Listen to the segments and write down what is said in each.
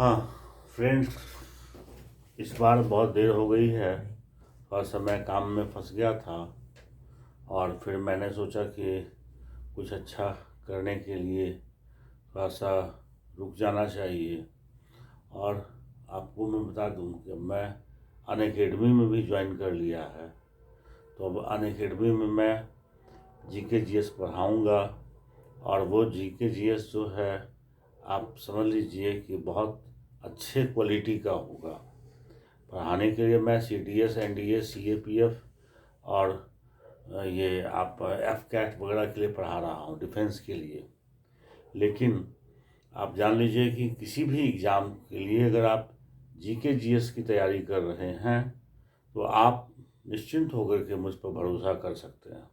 हाँ फ्रेंड्स, इस बार बहुत देर हो गई है। थोड़ा सा मैं काम में फंस गया था और फिर मैंने सोचा कि कुछ अच्छा करने के लिए थोड़ा सा रुक जाना चाहिए। और आपको मैं बता दूं कि मैं अनअकैडमी में भी ज्वाइन कर लिया है। तो अब अनअकैडमी में मैं जीके जीएस पढ़ाऊँगा और वो जीके जीएस जो है आप समझ लीजिए कि बहुत अच्छे क्वालिटी का होगा। पढ़ाने के लिए मैं CDS NDA CAPF और ये आप FCAT वगैरह के लिए पढ़ा रहा हूँ, डिफेंस के लिए। लेकिन आप जान लीजिए कि किसी भी एग्ज़ाम के लिए अगर आप जीके जीएस की तैयारी कर रहे हैं तो आप निश्चिंत होकर के मुझ पर भरोसा कर सकते हैं।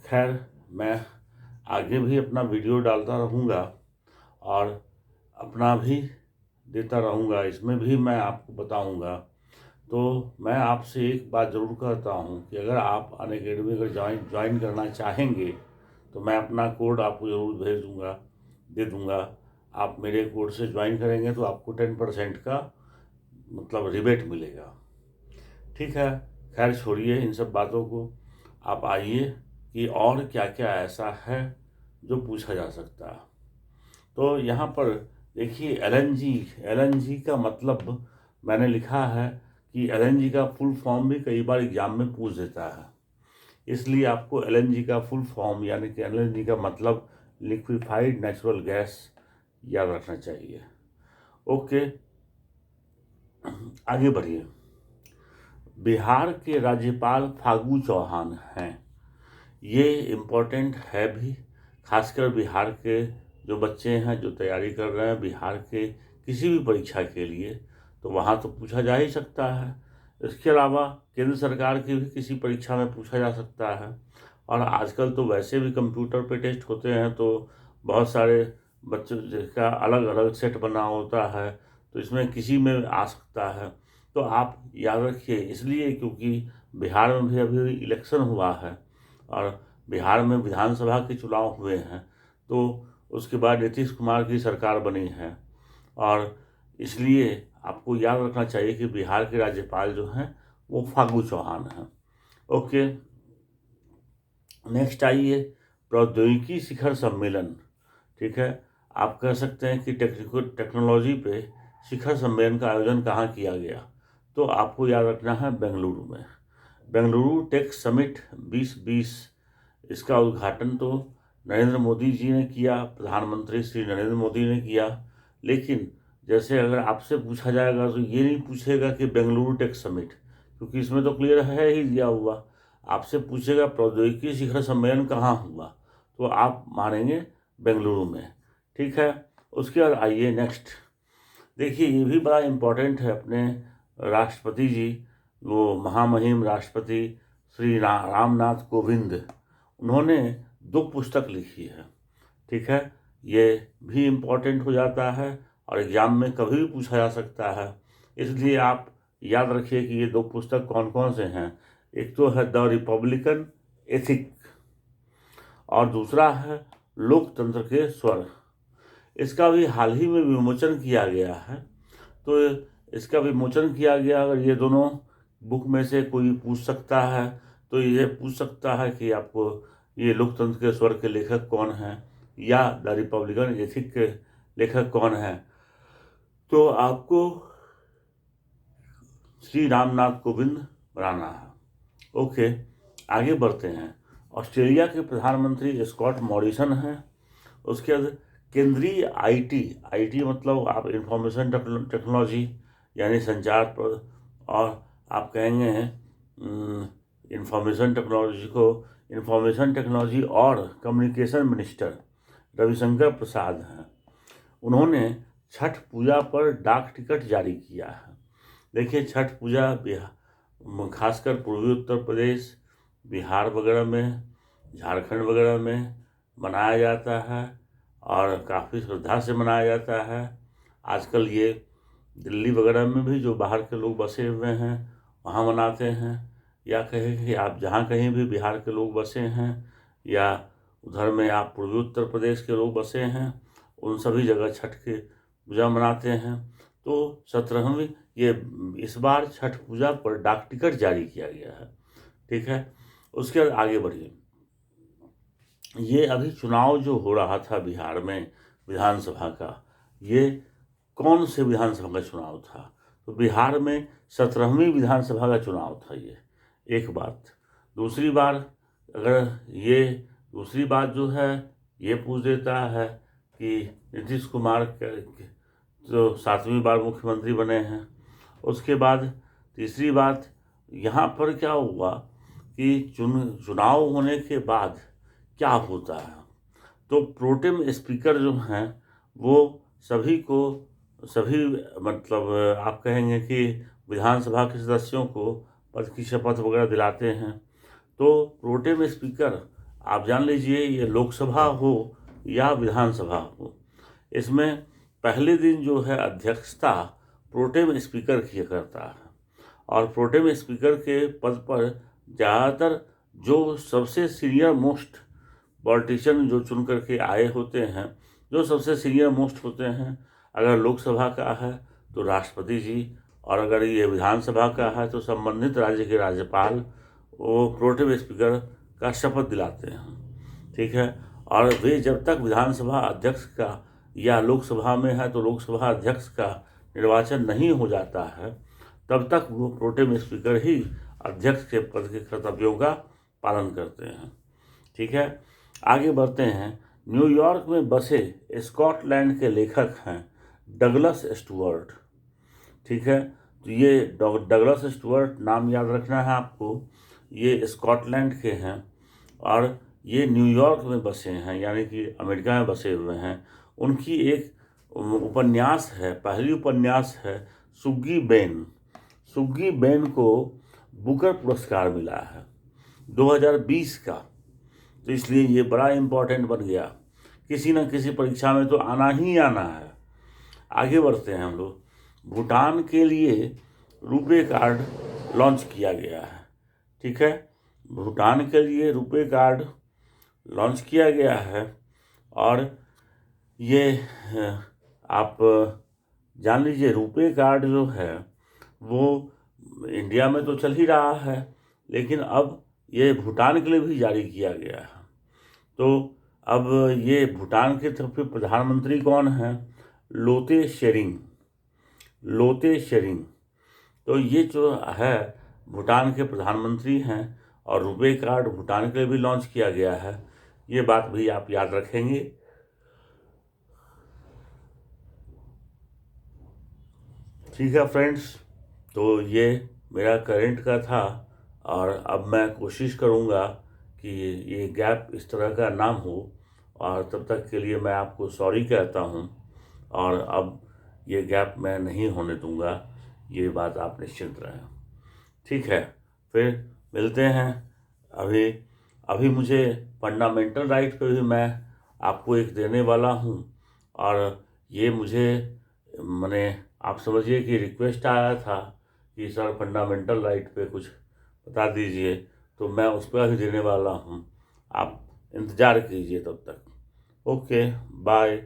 खैर, मैं आगे भी अपना वीडियो डालता रहूँगा और अपना भी देता रहूँगा, इसमें भी मैं आपको बताऊँगा। तो मैं आपसे एक बात ज़रूर कहता हूँ कि अगर आप अनअकैडमी अगर ज्वाइन करना चाहेंगे तो मैं अपना कोड आपको ज़रूर दे दूँगा। आप मेरे कोड से ज्वाइन करेंगे तो आपको 10% का मतलब रिबेट मिलेगा। ठीक है, खैर छोड़िए इन सब बातों को। आप आइए कि और क्या क्या ऐसा है जो पूछा जा सकता है। तो यहाँ पर देखिए LNG का मतलब मैंने लिखा है कि LNG का फुल फॉर्म भी कई बार एग्जाम में पूछ देता है। इसलिए आपको LNG का फुल फॉर्म यानी कि LNG का मतलब लिक्विफाइड नेचुरल गैस याद रखना चाहिए। ओके, आगे बढ़िए। बिहार के राज्यपाल फागू चौहान हैं। ये इम्पोर्टेंट है भी, खासकर बिहार के जो बच्चे हैं जो तैयारी कर रहे हैं बिहार के किसी भी परीक्षा के लिए, तो वहाँ तो पूछा जा ही सकता है। इसके अलावा केंद्र सरकार की भी किसी परीक्षा में पूछा जा सकता है। और आजकल तो वैसे भी कंप्यूटर पे टेस्ट होते हैं, तो बहुत सारे बच्चों जिसका अलग अलग सेट बना होता है, तो इसमें किसी में आ सकता है। तो आप याद रखिए, इसलिए क्योंकि बिहार में भी अभी इलेक्शन हुआ है और बिहार में विधानसभा के चुनाव हुए हैं, तो उसके बाद नीतीश कुमार की सरकार बनी है और इसलिए आपको याद रखना चाहिए कि बिहार के राज्यपाल जो हैं वो फागू चौहान हैं। ओके, नेक्स्ट आइए, प्रौद्योगिकी शिखर सम्मेलन। ठीक है, आप कह सकते हैं कि टेक्नोलॉजी पे शिखर सम्मेलन का आयोजन कहाँ किया गया, तो आपको याद रखना है बेंगलुरु में। बेंगलुरु टेक समिट 2020, इसका उद्घाटन तो नरेंद्र मोदी जी ने किया, प्रधानमंत्री श्री नरेंद्र मोदी ने किया। लेकिन जैसे अगर आपसे पूछा जाएगा तो ये नहीं पूछेगा कि बेंगलुरु टेक समिट, क्योंकि इसमें तो क्लियर है ही दिया हुआ। आपसे पूछेगा प्रौद्योगिकी शिखर सम्मेलन कहाँ हुआ, तो आप मानेंगे बेंगलुरु में। ठीक है, उसके बाद आइए नेक्स्ट। देखिए, ये भी बड़ा इम्पोर्टेंट है। अपने राष्ट्रपति जी, वो महामहिम राष्ट्रपति श्री रामनाथ कोविंद, उन्होंने 2 पुस्तक लिखी है। ठीक है, ये भी इम्पोर्टेंट हो जाता है और एग्ज़ाम में कभी भी पूछा जा सकता है। इसलिए आप याद रखिए कि ये 2 पुस्तक कौन कौन से हैं। एक तो है द रिपब्लिकन एथिक और दूसरा है लोकतंत्र के स्वर। इसका भी हाल ही में विमोचन किया गया है। तो इसका विमोचन किया गया, अगर ये दोनों बुक में से कोई पूछ सकता है तो ये पूछ सकता है कि आपको ये लोकतंत्र के स्वर के लेखक कौन हैं या द रिपब्लिकन एथिक के लेखक कौन हैं, तो आपको श्री रामनाथ कोविंद बनाना है। ओके, आगे बढ़ते हैं। ऑस्ट्रेलिया के प्रधानमंत्री स्कॉट मॉरिसन हैं। उसके बाद केंद्रीय आईटी मतलब आप इंफॉर्मेशन टेक्नोलॉजी यानी संचार पर, और आप कहेंगे इंफॉर्मेशन टेक्नोलॉजी और कम्युनिकेशन मिनिस्टर रविशंकर प्रसाद हैं। उन्होंने छठ पूजा पर डाक टिकट जारी किया है। देखिए, छठ पूजा खासकर पूर्वी उत्तर प्रदेश, बिहार वगैरह में, झारखंड वगैरह में मनाया जाता है और काफ़ी श्रद्धा से मनाया जाता है। आजकल ये दिल्ली वगैरह में भी जो बाहर के लोग बसे हुए हैं वहाँ मनाते हैं, या कहें कि आप जहाँ कहीं भी बिहार के लोग बसे हैं या उधर में आप पूर्वी उत्तर प्रदेश के लोग बसे हैं, उन सभी जगह छठ के पूजा मनाते हैं। तो 17वीं ये इस बार छठ पूजा पर डाक टिकट जारी किया गया है। ठीक है, उसके बाद आगे बढ़िए। ये अभी चुनाव जो हो रहा था बिहार में विधानसभा का, ये कौन से विधानसभा का चुनाव था? तो बिहार में 17वीं विधानसभा का चुनाव था ये, एक बात। दूसरी बात जो है ये पूछ देता है कि नीतीश कुमार जो 7वीं बार मुख्यमंत्री बने हैं। उसके बाद तीसरी बात, यहाँ पर क्या हुआ कि चुनाव होने के बाद क्या होता है, तो प्रोटेम स्पीकर जो हैं वो सभी मतलब आप कहेंगे कि विधानसभा के सदस्यों को पद की शपथ वगैरह दिलाते हैं। तो प्रोटेम स्पीकर आप जान लीजिए, ये लोकसभा हो या विधानसभा हो, इसमें पहले दिन जो है अध्यक्षता प्रोटेम स्पीकर किया करता है। और प्रोटेम स्पीकर के पद पर ज़्यादातर जो सबसे सीनियर मोस्ट पॉलिटिशियन जो चुन करके आए होते हैं, जो सबसे सीनियर मोस्ट होते हैं, अगर लोकसभा का है तो राष्ट्रपति जी, और अगर ये विधानसभा का है तो संबंधित राज्य के राज्यपाल वो प्रोटेम स्पीकर का शपथ दिलाते हैं। ठीक है, और वे जब तक विधानसभा अध्यक्ष का या लोकसभा में है तो लोकसभा अध्यक्ष का निर्वाचन नहीं हो जाता है, तब तक वो प्रोटेम स्पीकर ही अध्यक्ष के पद के कर्तव्यों का पालन करते हैं। ठीक है, आगे बढ़ते हैं। न्यूयॉर्क में बसे स्कॉटलैंड के लेखक हैं डगलस स्टुअर्ट। ठीक है, तो ये डगलस स्टुअर्ट नाम याद रखना है आपको। ये स्कॉटलैंड के हैं और ये न्यूयॉर्क में बसे हैं, यानी कि अमेरिका में बसे हुए हैं। उनकी एक उपन्यास है, पहली उपन्यास है सुग्गी बेन। सुग्गी बेन को बुकर पुरस्कार मिला है 2020 का, तो इसलिए ये बड़ा इम्पोर्टेंट बन गया। किसी न किसी परीक्षा में तो आना ही आना है। आगे बढ़ते हैं हम लोग। भूटान के लिए रुपे कार्ड लॉन्च किया गया है। ठीक है, भूटान के लिए रुपे कार्ड लॉन्च किया गया है और ये आप जान लीजिए, रुपे कार्ड जो है वो इंडिया में तो चल ही रहा है, लेकिन अब ये भूटान के लिए भी जारी किया गया है। तो अब ये भूटान के तरफ के प्रधानमंत्री कौन हैं? लोते शेरिंग। तो ये जो है भूटान के प्रधानमंत्री हैं और रुपे कार्ड भूटान के लिए भी लॉन्च किया गया है। ये बात भी आप याद रखेंगे। ठीक है फ्रेंड्स, तो ये मेरा करंट का था और अब मैं कोशिश करूँगा कि ये गैप इस तरह का ना हो, और तब तक के लिए मैं आपको सॉरी कहता हूँ और अब ये गैप मैं नहीं होने दूँगा, ये बात आप निश्चिंत रहें। ठीक है, फिर मिलते हैं। अभी मुझे फंडामेंटल राइट पे भी मैं आपको एक देने वाला हूँ, और ये मुझे मैंने आप समझिए कि रिक्वेस्ट आया था कि सर फंडामेंटल राइट पे कुछ बता दीजिए, तो मैं उस पर भी देने वाला हूँ। आप इंतज़ार कीजिए तब तक। Okay, bye.